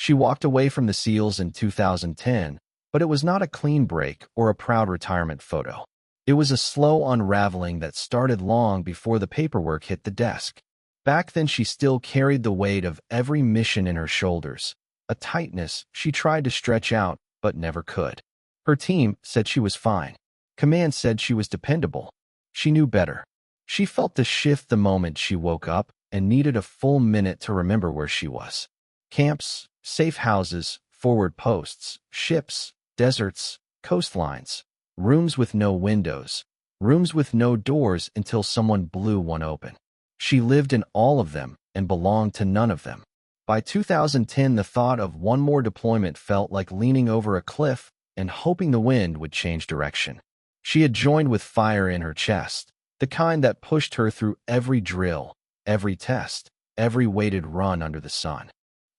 She walked away from the SEALs in 2010, but it was not a clean break or a proud retirement photo. It was a slow unraveling that started long before the paperwork hit the desk. Back then she still carried the weight of every mission in her shoulders, a tightness she tried to stretch out but never could. Her team said she was fine. Command said she was dependable. She knew better. She felt the shift the moment she woke up and needed a full minute to remember where she was. Camps, safe houses, forward posts, ships, deserts, coastlines, rooms with no windows, rooms with no doors until someone blew one open. She lived in all of them and belonged to none of them. By 2010, the thought of one more deployment felt like leaning over a cliff and hoping the wind would change direction. She had joined with fire in her chest, the kind that pushed her through every drill, every test, every weighted run under the sun.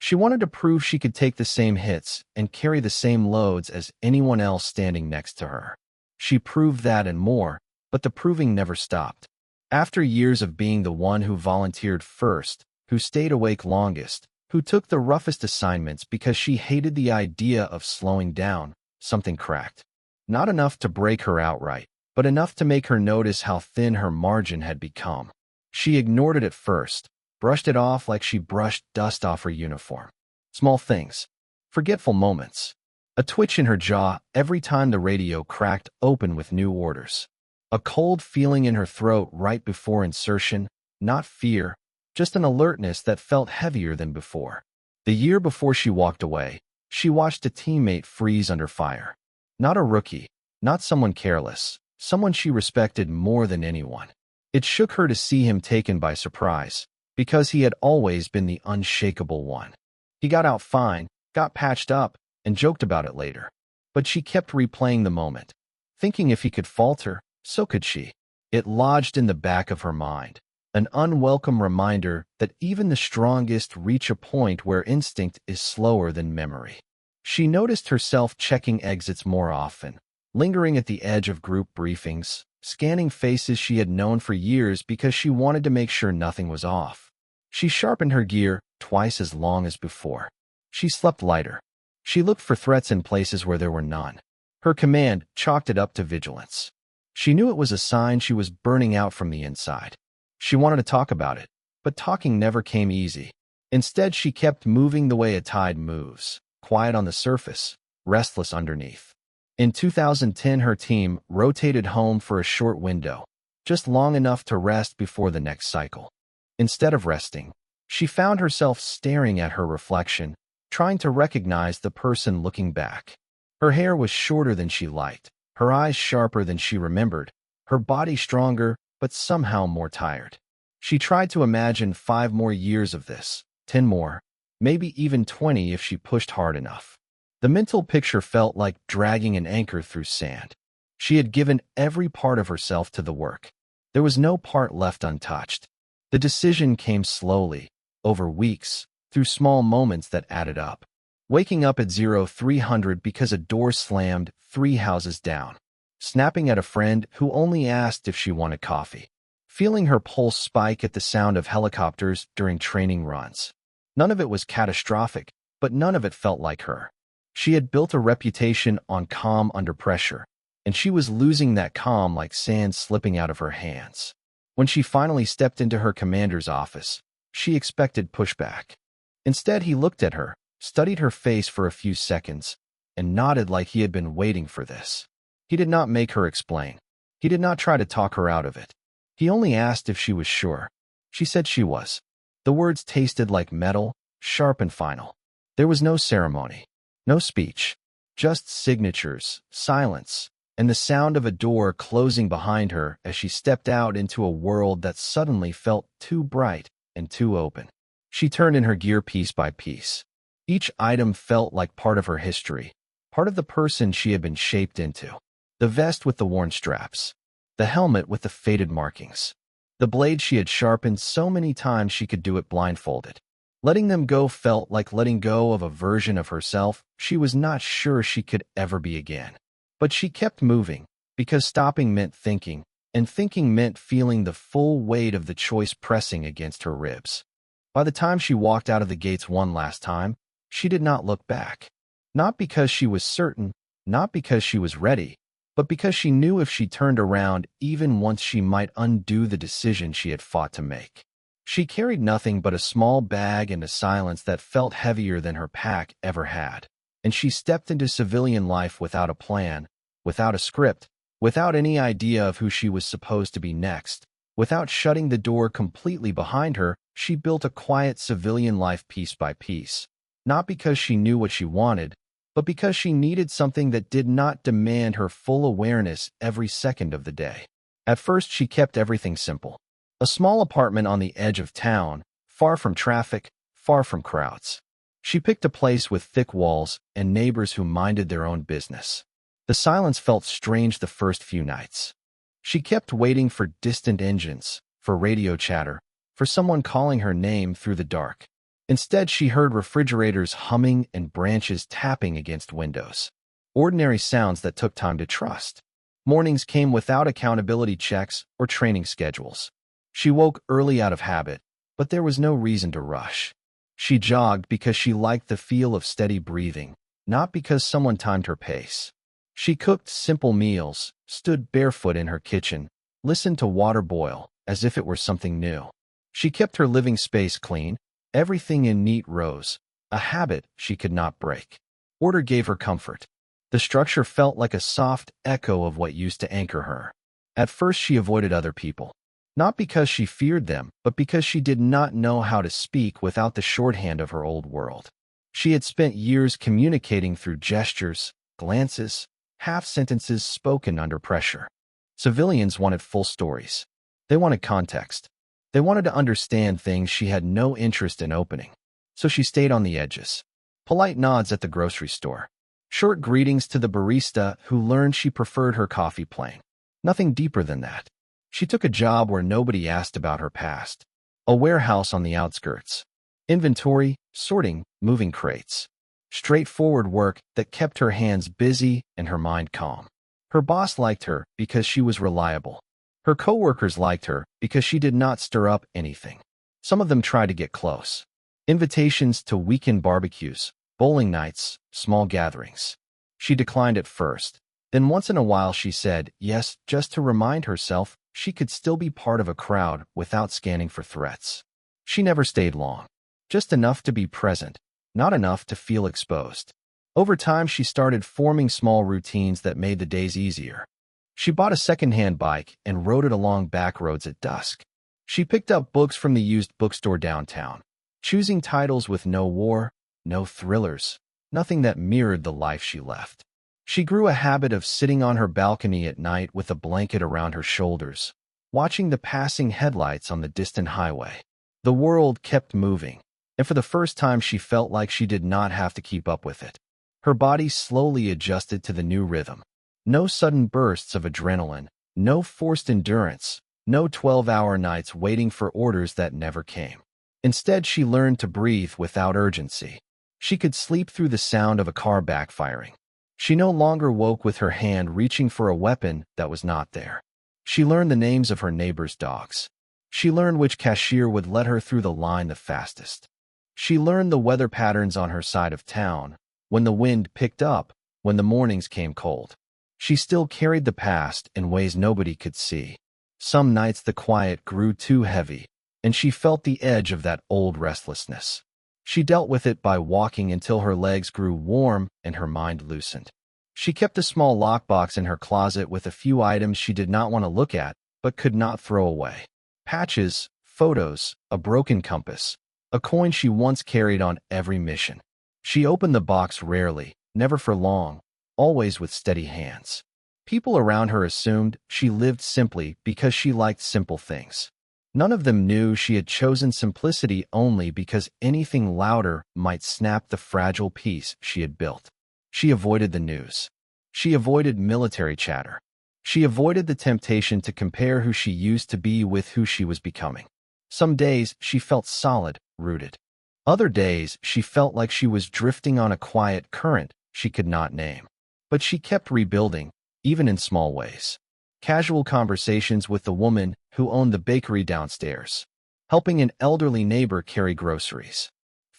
She wanted to prove she could take the same hits and carry the same loads as anyone else standing next to her. She proved that and more, but the proving never stopped. After years of being the one who volunteered first, who stayed awake longest, who took the roughest assignments because she hated the idea of slowing down, something cracked. Not enough to break her outright, but enough to make her notice how thin her margin had become. She ignored it at first, brushed it off like she brushed dust off her uniform. Small things. Forgetful moments. A twitch in her jaw every time the radio cracked open with new orders. A cold feeling in her throat right before insertion, not fear, just an alertness that felt heavier than before. The year before she walked away, she watched a teammate freeze under fire. Not a rookie, not someone careless, someone she respected more than anyone. It shook her to see him taken by surprise, because he had always been the unshakable one. He got out fine, got patched up, and joked about it later. But she kept replaying the moment, thinking if he could falter, so could she. It lodged in the back of her mind, an unwelcome reminder that even the strongest reach a point where instinct is slower than memory. She noticed herself checking exits more often, lingering at the edge of group briefings, scanning faces she had known for years because she wanted to make sure nothing was off. She sharpened her gear twice as long as before. She slept lighter. She looked for threats in places where there were none. Her command chalked it up to vigilance. She knew it was a sign she was burning out from the inside. She wanted to talk about it, but talking never came easy. Instead, she kept moving the way a tide moves, quiet on the surface, restless underneath. In 2010, her team rotated home for a short window, just long enough to rest before the next cycle. Instead of resting, she found herself staring at her reflection, trying to recognize the person looking back. Her hair was shorter than she liked, her eyes sharper than she remembered, her body stronger, but somehow more tired. She tried to imagine 5 more years of this, 10 more, maybe even 20 if she pushed hard enough. The mental picture felt like dragging an anchor through sand. She had given every part of herself to the work. There was no part left untouched. The decision came slowly, over weeks, through small moments that added up. Waking up at 0300 because a door slammed 3 houses down. Snapping at a friend who only asked if she wanted coffee. Feeling her pulse spike at the sound of helicopters during training runs. None of it was catastrophic, but none of it felt like her. She had built a reputation on calm under pressure, and she was losing that calm like sand slipping out of her hands. When she finally stepped into her commander's office, she expected pushback. Instead, he looked at her, studied her face for a few seconds, and nodded like he had been waiting for this. He did not make her explain. He did not try to talk her out of it. He only asked if she was sure. She said she was. The words tasted like metal, sharp and final. There was no ceremony, no speech, just signatures, silence, and the sound of a door closing behind her as she stepped out into a world that suddenly felt too bright and too open. She turned in her gear piece by piece. Each item felt like part of her history, part of the person she had been shaped into. The vest with the worn straps, the helmet with the faded markings, the blade she had sharpened so many times she could do it blindfolded. Letting them go felt like letting go of a version of herself she was not sure she could ever be again. But she kept moving, because stopping meant thinking, and thinking meant feeling the full weight of the choice pressing against her ribs. By the time she walked out of the gates one last time, she did not look back. Not because she was certain, not because she was ready, but because she knew if she turned around even once she might undo the decision she had fought to make. She carried nothing but a small bag and a silence that felt heavier than her pack ever had. And she stepped into civilian life without a plan, without a script, without any idea of who she was supposed to be next. Without shutting the door completely behind her, she built a quiet civilian life piece by piece. Not because she knew what she wanted, but because she needed something that did not demand her full awareness every second of the day. At first, she kept everything simple. A small apartment on the edge of town, far from traffic, far from crowds. She picked a place with thick walls and neighbors who minded their own business. The silence felt strange the first few nights. She kept waiting for distant engines, for radio chatter, for someone calling her name through the dark. Instead, she heard refrigerators humming and branches tapping against windows. Ordinary sounds that took time to trust. Mornings came without accountability checks or training schedules. She woke early out of habit, but there was no reason to rush. She jogged because she liked the feel of steady breathing, not because someone timed her pace. She cooked simple meals, stood barefoot in her kitchen, listened to water boil as if it were something new. She kept her living space clean, everything in neat rows, a habit she could not break. Order gave her comfort. The structure felt like a soft echo of what used to anchor her. At first, she avoided other people. Not because she feared them, but because she did not know how to speak without the shorthand of her old world. She had spent years communicating through gestures, glances, half-sentences spoken under pressure. Civilians wanted full stories. They wanted context. They wanted to understand things she had no interest in opening. So she stayed on the edges. Polite nods at the grocery store. Short greetings to the barista who learned she preferred her coffee plain. Nothing deeper than that. She took a job where nobody asked about her past. A warehouse on the outskirts. Inventory, sorting, moving crates. Straightforward work that kept her hands busy and her mind calm. Her boss liked her because she was reliable. Her coworkers liked her because she did not stir up anything. Some of them tried to get close. Invitations to weekend barbecues, bowling nights, small gatherings. She declined at first. Then once in a while she said yes just to remind herself she could still be part of a crowd without scanning for threats. She never stayed long. Just enough to be present, not enough to feel exposed. Over time, she started forming small routines that made the days easier. She bought a second-hand bike and rode it along back roads at dusk. She picked up books from the used bookstore downtown, choosing titles with no war, no thrillers, nothing that mirrored the life she left. She grew a habit of sitting on her balcony at night with a blanket around her shoulders, watching the passing headlights on the distant highway. The world kept moving, and for the first time she felt like she did not have to keep up with it. Her body slowly adjusted to the new rhythm. No sudden bursts of adrenaline, no forced endurance, no 12-hour nights waiting for orders that never came. Instead, she learned to breathe without urgency. She could sleep through the sound of a car backfiring. She no longer woke with her hand reaching for a weapon that was not there. She learned the names of her neighbors' dogs. She learned which cashier would let her through the line the fastest. She learned the weather patterns on her side of town, when the wind picked up, when the mornings came cold. She still carried the past in ways nobody could see. Some nights the quiet grew too heavy, and she felt the edge of that old restlessness. She dealt with it by walking until her legs grew warm and her mind loosened. She kept a small lockbox in her closet with a few items she did not want to look at, but could not throw away. Patches, photos, a broken compass, a coin she once carried on every mission. She opened the box rarely, never for long, always with steady hands. People around her assumed she lived simply because she liked simple things. None of them knew she had chosen simplicity only because anything louder might snap the fragile peace she had built. She avoided the news. She avoided military chatter. She avoided the temptation to compare who she used to be with who she was becoming. Some days she felt solid, rooted. Other days she felt like she was drifting on a quiet current she could not name. But she kept rebuilding, even in small ways. Casual conversations with the woman who owned the bakery downstairs. Helping an elderly neighbor carry groceries.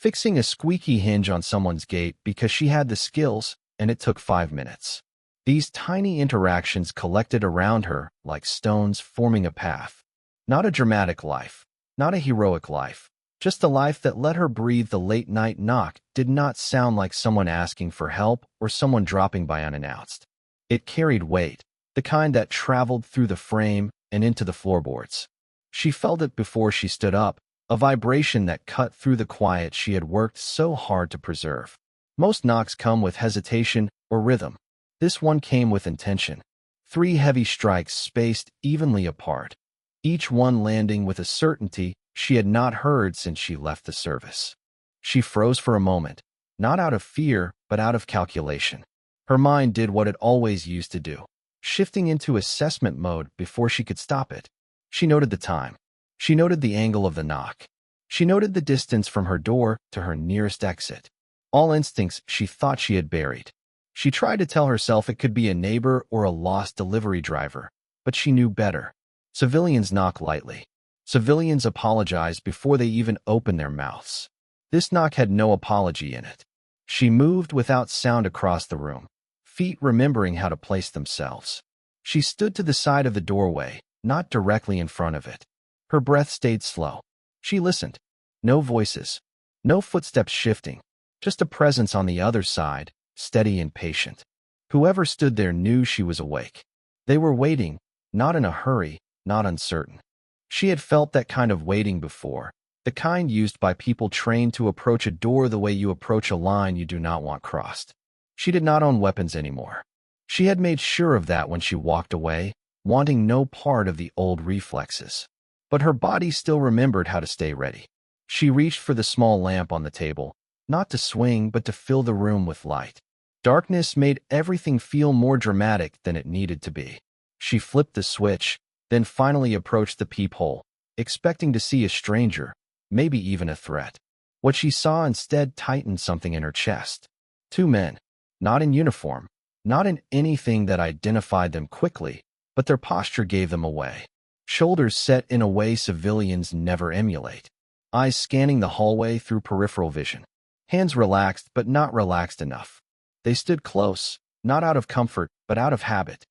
fixing a squeaky hinge on someone's gate because she had the skills, and it took 5 minutes. These tiny interactions collected around her like stones forming a path. Not a dramatic life, not a heroic life, just a life that let her breathe. The late-night knock did not sound like someone asking for help or someone dropping by unannounced. It carried weight, the kind that traveled through the frame and into the floorboards. She felt it before she stood up, a vibration that cut through the quiet she had worked so hard to preserve. Most knocks come with hesitation or rhythm. This one came with intention. 3 heavy strikes spaced evenly apart, each one landing with a certainty she had not heard since she left the service. She froze for a moment, not out of fear, but out of calculation. Her mind did what it always used to do, shifting into assessment mode before she could stop it. She noted the time. She noted the angle of the knock. She noted the distance from her door to her nearest exit. All instincts she thought she had buried. She tried to tell herself it could be a neighbor or a lost delivery driver, but she knew better. Civilians knock lightly. Civilians apologize before they even open their mouths. This knock had no apology in it. She moved without sound across the room, feet remembering how to place themselves. She stood to the side of the doorway, not directly in front of it. Her breath stayed slow. She listened. No voices. No footsteps shifting. Just a presence on the other side, steady and patient. Whoever stood there knew she was awake. They were waiting, not in a hurry, not uncertain. She had felt that kind of waiting before, the kind used by people trained to approach a door the way you approach a line you do not want crossed. She did not own weapons anymore. She had made sure of that when she walked away, wanting no part of the old reflexes. But her body still remembered how to stay ready. She reached for the small lamp on the table, not to swing but to fill the room with light. Darkness made everything feel more dramatic than it needed to be. She flipped the switch, then finally approached the peephole, expecting to see a stranger, maybe even a threat. What she saw instead tightened something in her chest. 2 men, not in uniform, not in anything that identified them quickly, but their posture gave them away. Shoulders set in a way civilians never emulate. Eyes scanning the hallway through peripheral vision. Hands relaxed but not relaxed enough. They stood close, not out of comfort, but out of habit.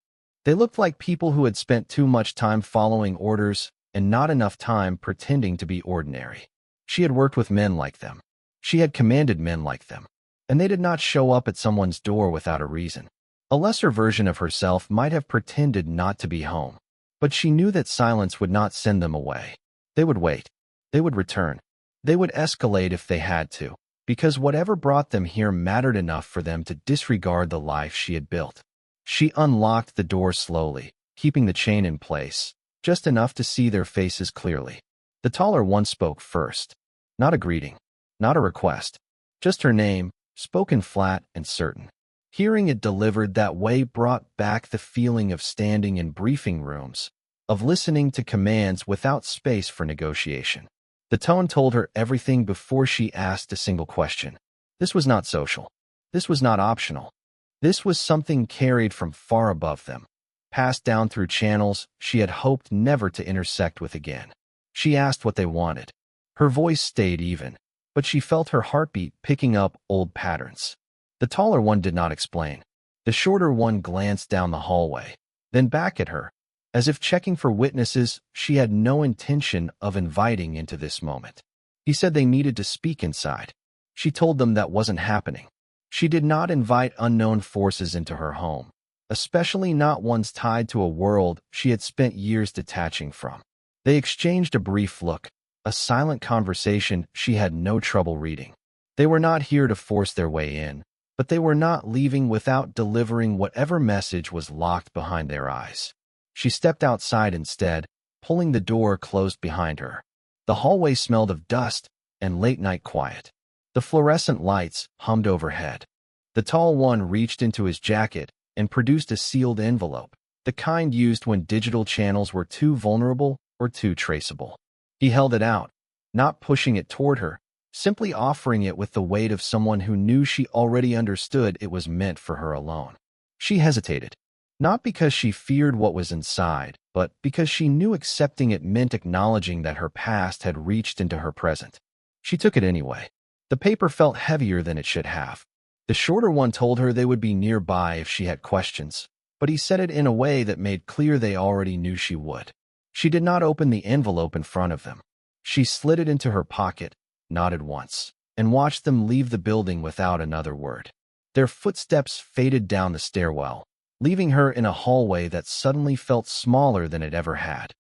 They looked like people who had spent too much time following orders and not enough time pretending to be ordinary. She had worked with men like them. She had commanded men like them. And they did not show up at someone's door without a reason. A lesser version of herself might have pretended not to be home. But she knew that silence would not send them away. They would wait. They would return. They would escalate if they had to, because whatever brought them here mattered enough for them to disregard the life she had built. She unlocked the door slowly, keeping the chain in place, just enough to see their faces clearly. The taller one spoke first. Not a greeting, not a request, just her name, spoken flat and certain. Hearing it delivered that way brought back the feeling of standing in briefing rooms, of listening to commands without space for negotiation. The tone told her everything before she asked a single question. This was not social. This was not optional. This was something carried from far above them, passed down through channels she had hoped never to intersect with again. She asked what they wanted. Her voice stayed even, but she felt her heartbeat picking up old patterns. The taller one did not explain. The shorter one glanced down the hallway, then back at her, as if checking for witnesses she had no intention of inviting into this moment. He said they needed to speak inside. She told them that wasn't happening. She did not invite unknown forces into her home, especially not ones tied to a world she had spent years detaching from. They exchanged a brief look, a silent conversation she had no trouble reading. They were not here to force their way in, but they were not leaving without delivering whatever message was locked behind their eyes. She stepped outside instead, pulling the door closed behind her. The hallway smelled of dust and late-night quiet. The fluorescent lights hummed overhead. The tall one reached into his jacket and produced a sealed envelope, the kind used when digital channels were too vulnerable or too traceable. He held it out, not pushing it toward her, simply offering it with the weight of someone who knew she already understood it was meant for her alone. She hesitated, not because she feared what was inside, but because she knew accepting it meant acknowledging that her past had reached into her present. She took it anyway. The paper felt heavier than it should have. The shorter one told her they would be nearby if she had questions, but he said it in a way that made clear they already knew she would. She did not open the envelope in front of them. She slid it into her pocket, nodded once, and watched them leave the building without another word. Their footsteps faded down the stairwell, leaving her in a hallway that suddenly felt smaller than it ever had.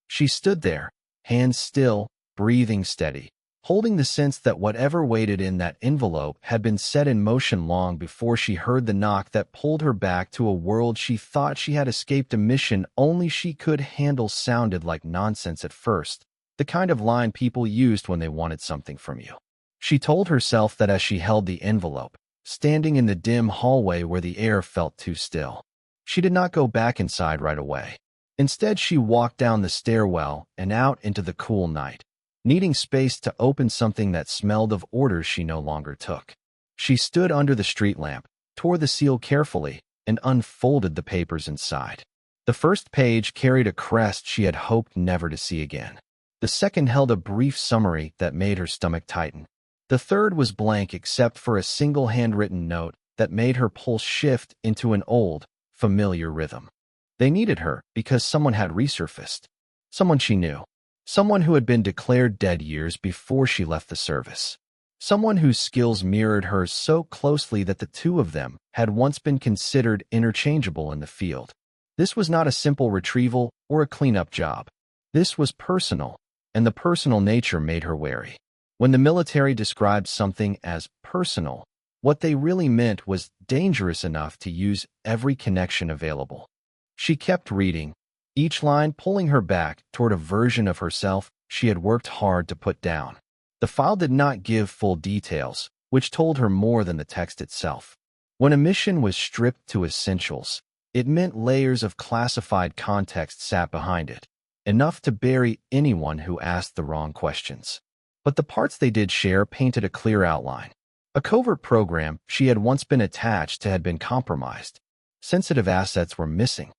She stood there, hands still, breathing steady, holding the sense that whatever waited in that envelope had been set in motion long before she heard the knock that pulled her back to a world she thought she had escaped. A mission only she could handle sounded like nonsense at first, the kind of line people used when they wanted something from you. She told herself that as she held the envelope, standing in the dim hallway where the air felt too still. She did not go back inside right away. Instead, she walked down the stairwell and out into the cool night, needing space to open something that smelled of orders she no longer took. She stood under the street lamp, tore the seal carefully, and unfolded the papers inside. The first page carried a crest she had hoped never to see again. The second held a brief summary that made her stomach tighten. The third was blank except for a single handwritten note that made her pulse shift into an old, familiar rhythm. They needed her because someone had resurfaced. Someone she knew. Someone who had been declared dead years before she left the service. Someone whose skills mirrored hers so closely that the two of them had once been considered interchangeable in the field. This was not a simple retrieval or a cleanup job. This was personal, and the personal nature made her wary. When the military described something as personal, what they really meant was dangerous enough to use every connection available. She kept reading, each line pulling her back toward a version of herself she had worked hard to put down. The file did not give full details, which told her more than the text itself. When a mission was stripped to essentials, it meant layers of classified context sat behind it, enough to bury anyone who asked the wrong questions. But the parts they did share painted a clear outline. A covert program she had once been attached to had been compromised. Sensitive assets were missing.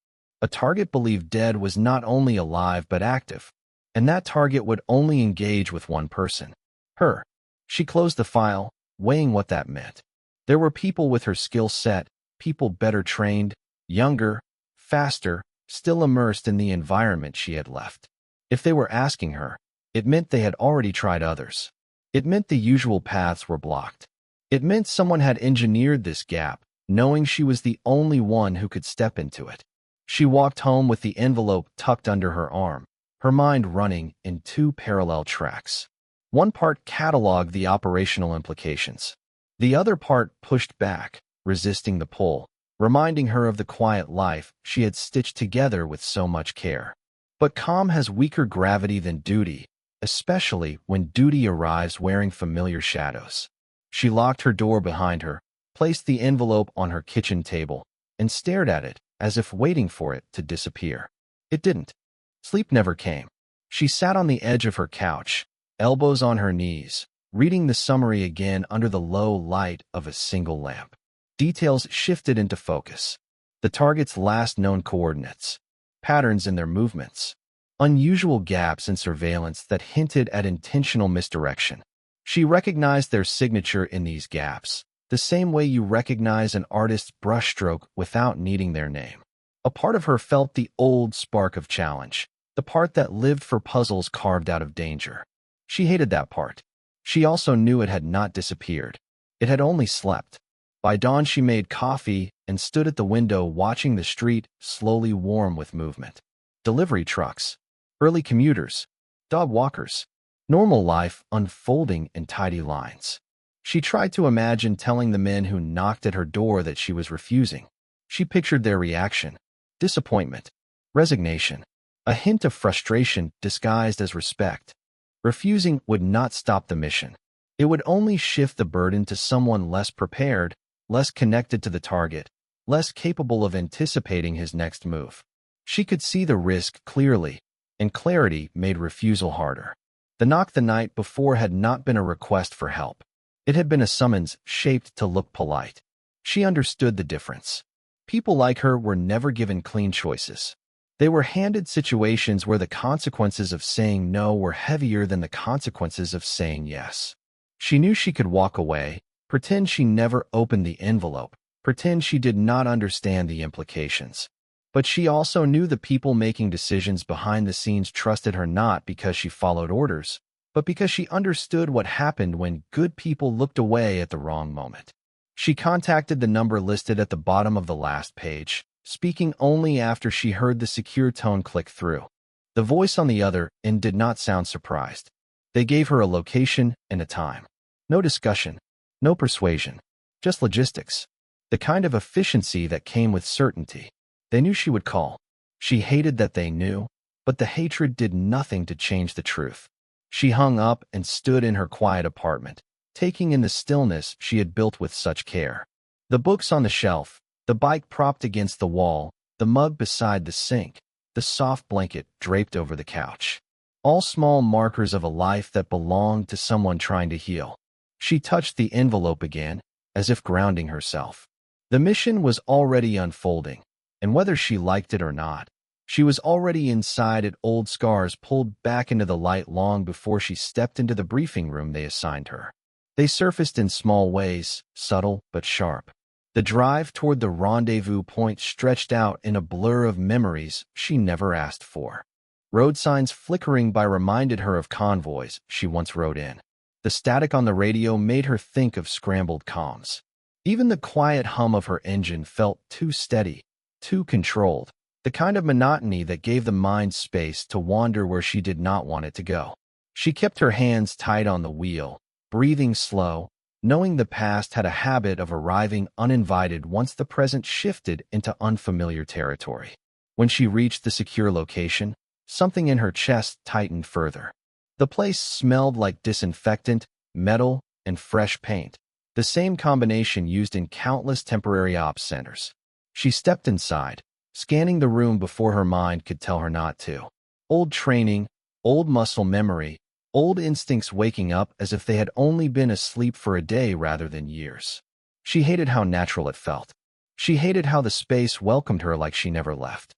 A target believed dead was not only alive but active, and that target would only engage with one person. Her. She closed the file, weighing what that meant. There were people with her skill set, people better trained, younger, faster, still immersed in the environment she had left. If they were asking her, it meant they had already tried others. It meant the usual paths were blocked. It meant someone had engineered this gap, knowing she was the only one who could step into it. She walked home with the envelope tucked under her arm, her mind running in two parallel tracks. One part cataloged the operational implications. The other part pushed back, resisting the pull, reminding her of the quiet life she had stitched together with so much care. But calm has weaker gravity than duty, especially when duty arrives wearing familiar shadows. She locked her door behind her, placed the envelope on her kitchen table, and stared at it as if waiting for it to disappear. It didn't. Sleep never came. She sat on the edge of her couch, elbows on her knees, reading the summary again under the low light of a single lamp. Details shifted into focus. The target's last known coordinates, patterns in their movements, unusual gaps in surveillance that hinted at intentional misdirection. She recognized their signature in these gaps, the same way you recognize an artist's brushstroke without needing their name. A part of her felt the old spark of challenge, the part that lived for puzzles carved out of danger. She hated that part. She also knew it had not disappeared. It had only slept. By dawn she made coffee and stood at the window watching the street slowly warm with movement. Delivery trucks, early commuters, dog walkers, normal life unfolding in tidy lines. She tried to imagine telling the men who knocked at her door that she was refusing. She pictured their reaction: disappointment, resignation, a hint of frustration disguised as respect. Refusing would not stop the mission. It would only shift the burden to someone less prepared, less connected to the target, less capable of anticipating his next move. She could see the risk clearly, and clarity made refusal harder. The knock the night before had not been a request for help. It had been a summons shaped to look polite. She understood the difference. People like her were never given clean choices. They were handed situations where the consequences of saying no were heavier than the consequences of saying yes. She knew she could walk away, pretend she never opened the envelope, pretend she did not understand the implications. But she also knew the people making decisions behind the scenes trusted her not because she followed orders, but because she understood what happened when good people looked away at the wrong moment. She contacted the number listed at the bottom of the last page, speaking only after she heard the secure tone click through. The voice on the other end did not sound surprised. They gave her a location and a time. No discussion, no persuasion, just logistics. The kind of efficiency that came with certainty. They knew she would call. She hated that they knew, but the hatred did nothing to change the truth. She hung up and stood in her quiet apartment, taking in the stillness she had built with such care. The books on the shelf, the bike propped against the wall, the mug beside the sink, the soft blanket draped over the couch. All small markers of a life that belonged to someone trying to heal. She touched the envelope again, as if grounding herself. The mission was already unfolding, and whether she liked it or not, she was already inside it, old scars pulled back into the light long before she stepped into the briefing room they assigned her. They surfaced in small ways, subtle but sharp. The drive toward the rendezvous point stretched out in a blur of memories she never asked for. Road signs flickering by reminded her of convoys she once rode in. The static on the radio made her think of scrambled comms. Even the quiet hum of her engine felt too steady, too controlled, the kind of monotony that gave the mind space to wander where she did not want it to go. She kept her hands tight on the wheel, breathing slow, knowing the past had a habit of arriving uninvited once the present shifted into unfamiliar territory. When she reached the secure location, something in her chest tightened further. The place smelled like disinfectant, metal, and fresh paint, the same combination used in countless temporary ops centers. She stepped inside, scanning the room before her mind could tell her not to. Old training, old muscle memory, old instincts waking up as if they had only been asleep for a day rather than years. She hated how natural it felt. She hated how the space welcomed her like she never left.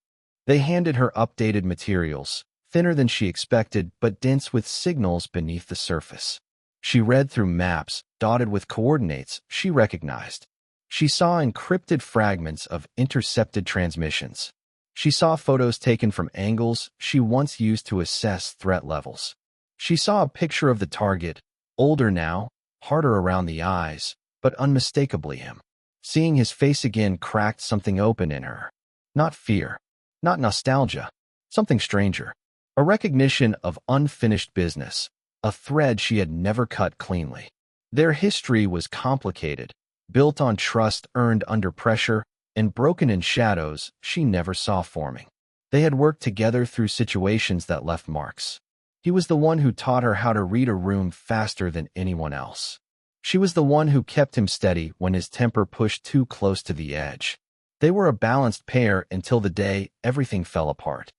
They handed her updated materials, thinner than she expected but dense with signals beneath the surface. She read through maps, dotted with coordinates she recognized. She saw encrypted fragments of intercepted transmissions. She saw photos taken from angles she once used to assess threat levels. She saw a picture of the target, older now, harder around the eyes, but unmistakably him. Seeing his face again cracked something open in her. Not fear, not nostalgia, something stranger. A recognition of unfinished business, a thread she had never cut cleanly. Their history was complicated, built on trust earned under pressure, and broken in shadows she never saw forming. They had worked together through situations that left marks. He was the one who taught her how to read a room faster than anyone else. She was the one who kept him steady when his temper pushed too close to the edge. They were a balanced pair until the day everything fell apart.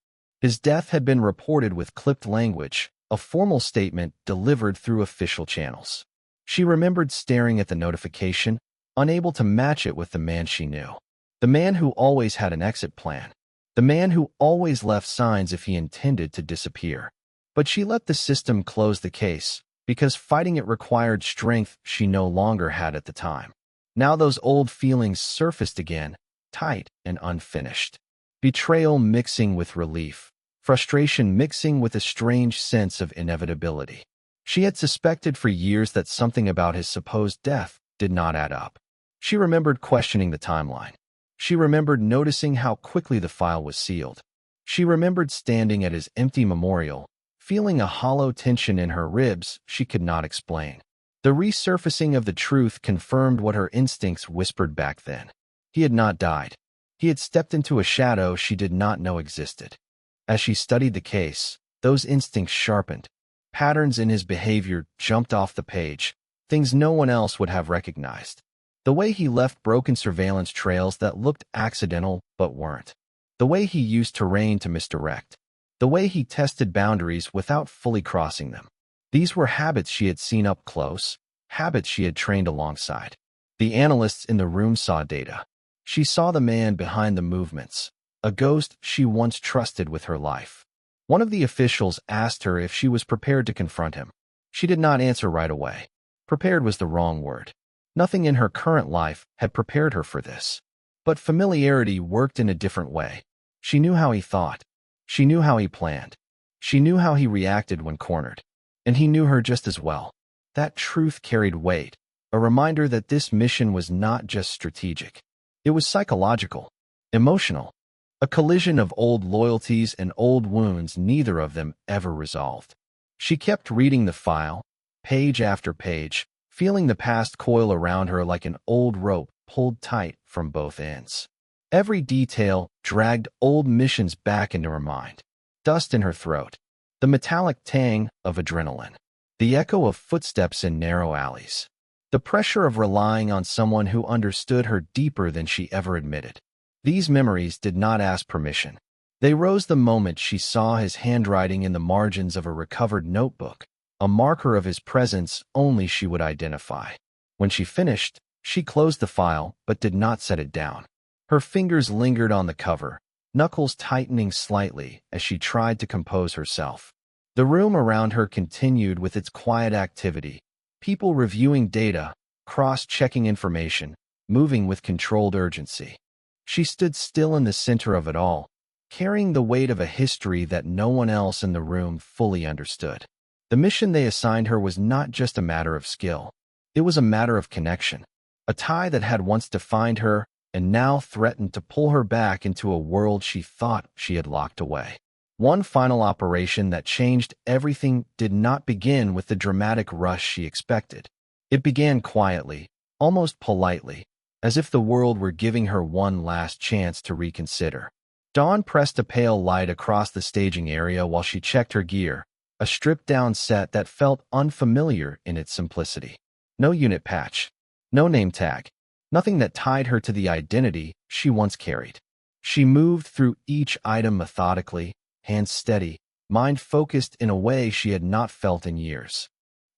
His death had been reported with clipped language, a formal statement delivered through official channels. She remembered staring at the notification, unable to match it with the man she knew. The man who always had an exit plan. The man who always left signs if he intended to disappear. But she let the system close the case, because fighting it required strength she no longer had at the time. Now those old feelings surfaced again, tight and unfinished. Betrayal mixing with relief. Frustration mixing with a strange sense of inevitability. She had suspected for years that something about his supposed death did not add up. She remembered questioning the timeline. She remembered noticing how quickly the file was sealed. She remembered standing at his empty memorial, feeling a hollow tension in her ribs she could not explain. The resurfacing of the truth confirmed what her instincts whispered back then. He had not died. He had stepped into a shadow she did not know existed. As she studied the case, those instincts sharpened. Patterns in his behavior jumped off the page, things no one else would have recognized. The way he left broken surveillance trails that looked accidental but weren't. The way he used terrain to misdirect. The way he tested boundaries without fully crossing them. These were habits she had seen up close, habits she had trained alongside. The analysts in the room saw data. She saw the man behind the movements, a ghost she once trusted with her life. One of the officials asked her if she was prepared to confront him. She did not answer right away. Prepared was the wrong word. Nothing in her current life had prepared her for this. But familiarity worked in a different way. She knew how he thought. She knew how he planned. She knew how he reacted when cornered. And he knew her just as well. That truth carried weight, a reminder that this mission was not just strategic. It was psychological, emotional, a collision of old loyalties and old wounds neither of them ever resolved. She kept reading the file, page after page, feeling the past coil around her like an old rope pulled tight from both ends. Every detail dragged old missions back into her mind. Dust in her throat, the metallic tang of adrenaline, the echo of footsteps in narrow alleys, the pressure of relying on someone who understood her deeper than she ever admitted. These memories did not ask permission. They rose the moment she saw his handwriting in the margins of a recovered notebook, a marker of his presence only she would identify. When she finished, she closed the file but did not set it down. Her fingers lingered on the cover, knuckles tightening slightly as she tried to compose herself. The room around her continued with its quiet activity, people reviewing data, cross-checking information, moving with controlled urgency. She stood still in the center of it all, carrying the weight of a history that no one else in the room fully understood. The mission they assigned her was not just a matter of skill. It was a matter of connection, a tie that had once defined her and now threatened to pull her back into a world she thought she had locked away. One final operation that changed everything did not begin with the dramatic rush she expected. It began quietly, almost politely, as if the world were giving her one last chance to reconsider. Dawn pressed a pale light across the staging area while she checked her gear, a stripped-down set that felt unfamiliar in its simplicity. No unit patch, no name tag, nothing that tied her to the identity she once carried. She moved through each item methodically, hands steady, mind focused in a way she had not felt in years.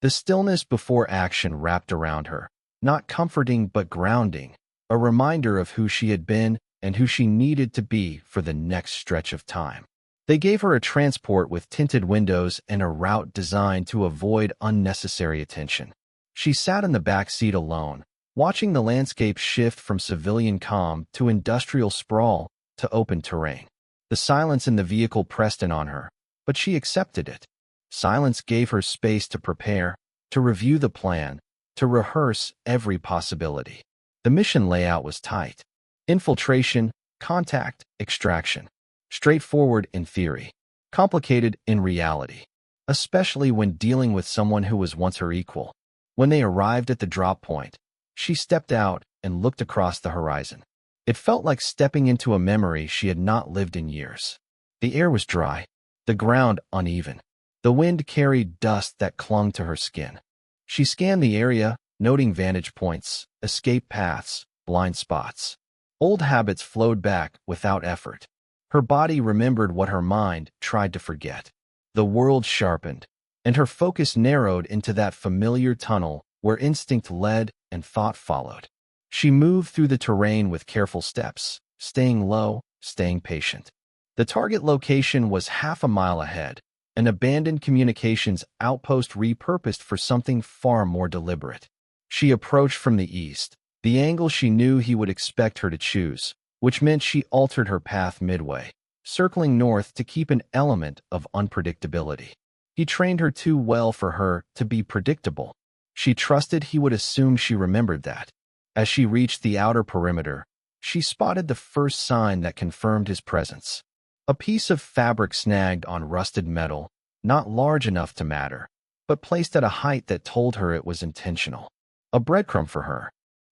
The stillness before action wrapped around her, not comforting but grounding, a reminder of who she had been and who she needed to be for the next stretch of time. They gave her a transport with tinted windows and a route designed to avoid unnecessary attention. She sat in the back seat alone, watching the landscape shift from civilian calm to industrial sprawl to open terrain. The silence in the vehicle pressed in on her, but she accepted it. Silence gave her space to prepare, to review the plan, to rehearse every possibility. The mission layout was tight. Infiltration, contact, extraction. Straightforward in theory, complicated in reality, especially when dealing with someone who was once her equal. When they arrived at the drop point, she stepped out and looked across the horizon. It felt like stepping into a memory she had not lived in years. The air was dry, the ground uneven. The wind carried dust that clung to her skin. She scanned the area, noting vantage points, escape paths, blind spots. Old habits flowed back without effort. Her body remembered what her mind tried to forget. The world sharpened, and her focus narrowed into that familiar tunnel where instinct led and thought followed. She moved through the terrain with careful steps, staying low, staying patient. The target location was half a mile ahead, an abandoned communications outpost repurposed for something far more deliberate. She approached from the east, the angle she knew he would expect her to choose, which meant she altered her path midway, circling north to keep an element of unpredictability. He trained her too well for her to be predictable. She trusted he would assume she remembered that. As she reached the outer perimeter, she spotted the first sign that confirmed his presence. A piece of fabric snagged on rusted metal, not large enough to matter, but placed at a height that told her it was intentional. A breadcrumb for her.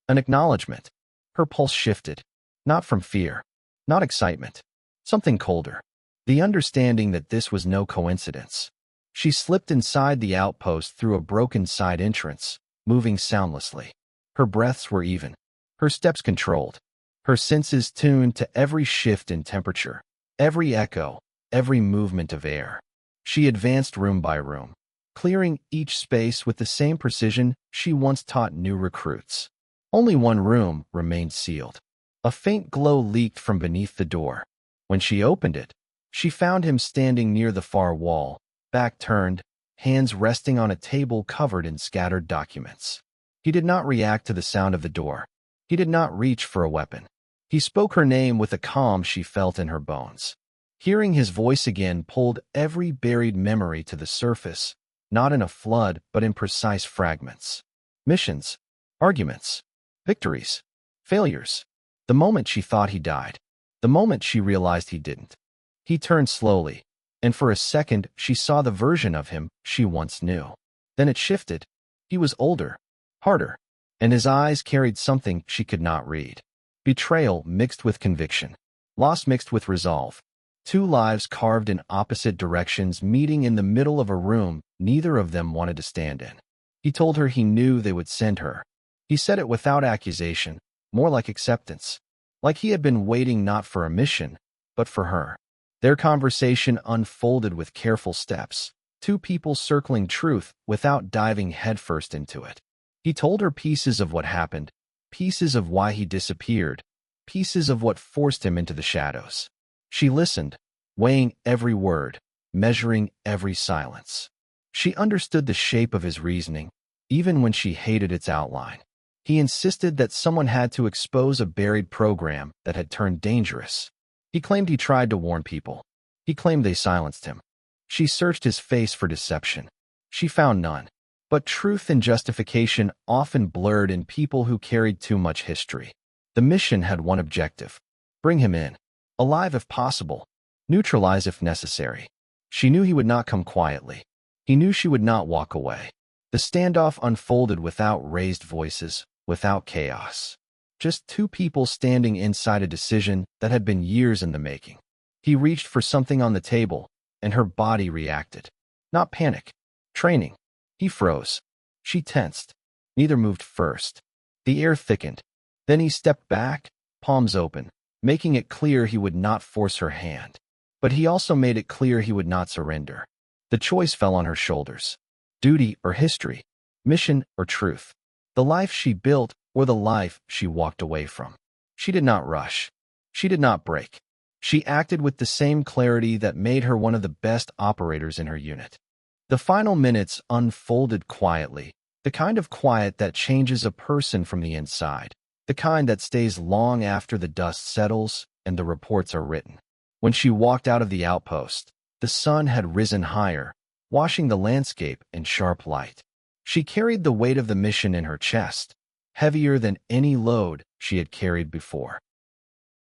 An acknowledgement. Her pulse shifted. Not from fear, not excitement, something colder. The understanding that this was no coincidence. She slipped inside the outpost through a broken side entrance, moving soundlessly. Her breaths were even, her steps controlled, her senses tuned to every shift in temperature, every echo, every movement of air. She advanced room by room, clearing each space with the same precision she once taught new recruits. Only one room remained sealed. A faint glow leaked from beneath the door. When she opened it, she found him standing near the far wall, back turned, hands resting on a table covered in scattered documents. He did not react to the sound of the door. He did not reach for a weapon. He spoke her name with a calm she felt in her bones. Hearing his voice again pulled every buried memory to the surface, not in a flood but in precise fragments. Missions, arguments, victories, failures. The moment she thought he died. The moment she realized he didn't. He turned slowly, and for a second she saw the version of him she once knew. Then it shifted. He was older, harder, and his eyes carried something she could not read. Betrayal mixed with conviction. Loss mixed with resolve. Two lives carved in opposite directions meeting in the middle of a room neither of them wanted to stand in. He told her he knew they would send her. He said it without accusation, more like acceptance. Like he had been waiting not for a mission, but for her. Their conversation unfolded with careful steps, two people circling truth without diving headfirst into it. He told her pieces of what happened, pieces of why he disappeared, pieces of what forced him into the shadows. She listened, weighing every word, measuring every silence. She understood the shape of his reasoning, even when she hated its outline. He insisted that someone had to expose a buried program that had turned dangerous. He claimed he tried to warn people. He claimed they silenced him. She searched his face for deception. She found none. But truth and justification often blurred in people who carried too much history. The mission had one objective: bring him in. Alive if possible. Neutralize if necessary. She knew he would not come quietly. He knew she would not walk away. The standoff unfolded without raised voices, without chaos. Just two people standing inside a decision that had been years in the making. He reached for something on the table, and her body reacted. Not panic. Training. He froze. She tensed. Neither moved first. The air thickened. Then he stepped back, palms open, making it clear he would not force her hand. But he also made it clear he would not surrender. The choice fell on her shoulders. Duty or history. Mission or truth. The life she built or the life she walked away from. She did not rush. She did not break. She acted with the same clarity that made her one of the best operators in her unit. The final minutes unfolded quietly, the kind of quiet that changes a person from the inside, the kind that stays long after the dust settles and the reports are written. When she walked out of the outpost, the sun had risen higher, washing the landscape in sharp light. She carried the weight of the mission in her chest, heavier than any load she had carried before.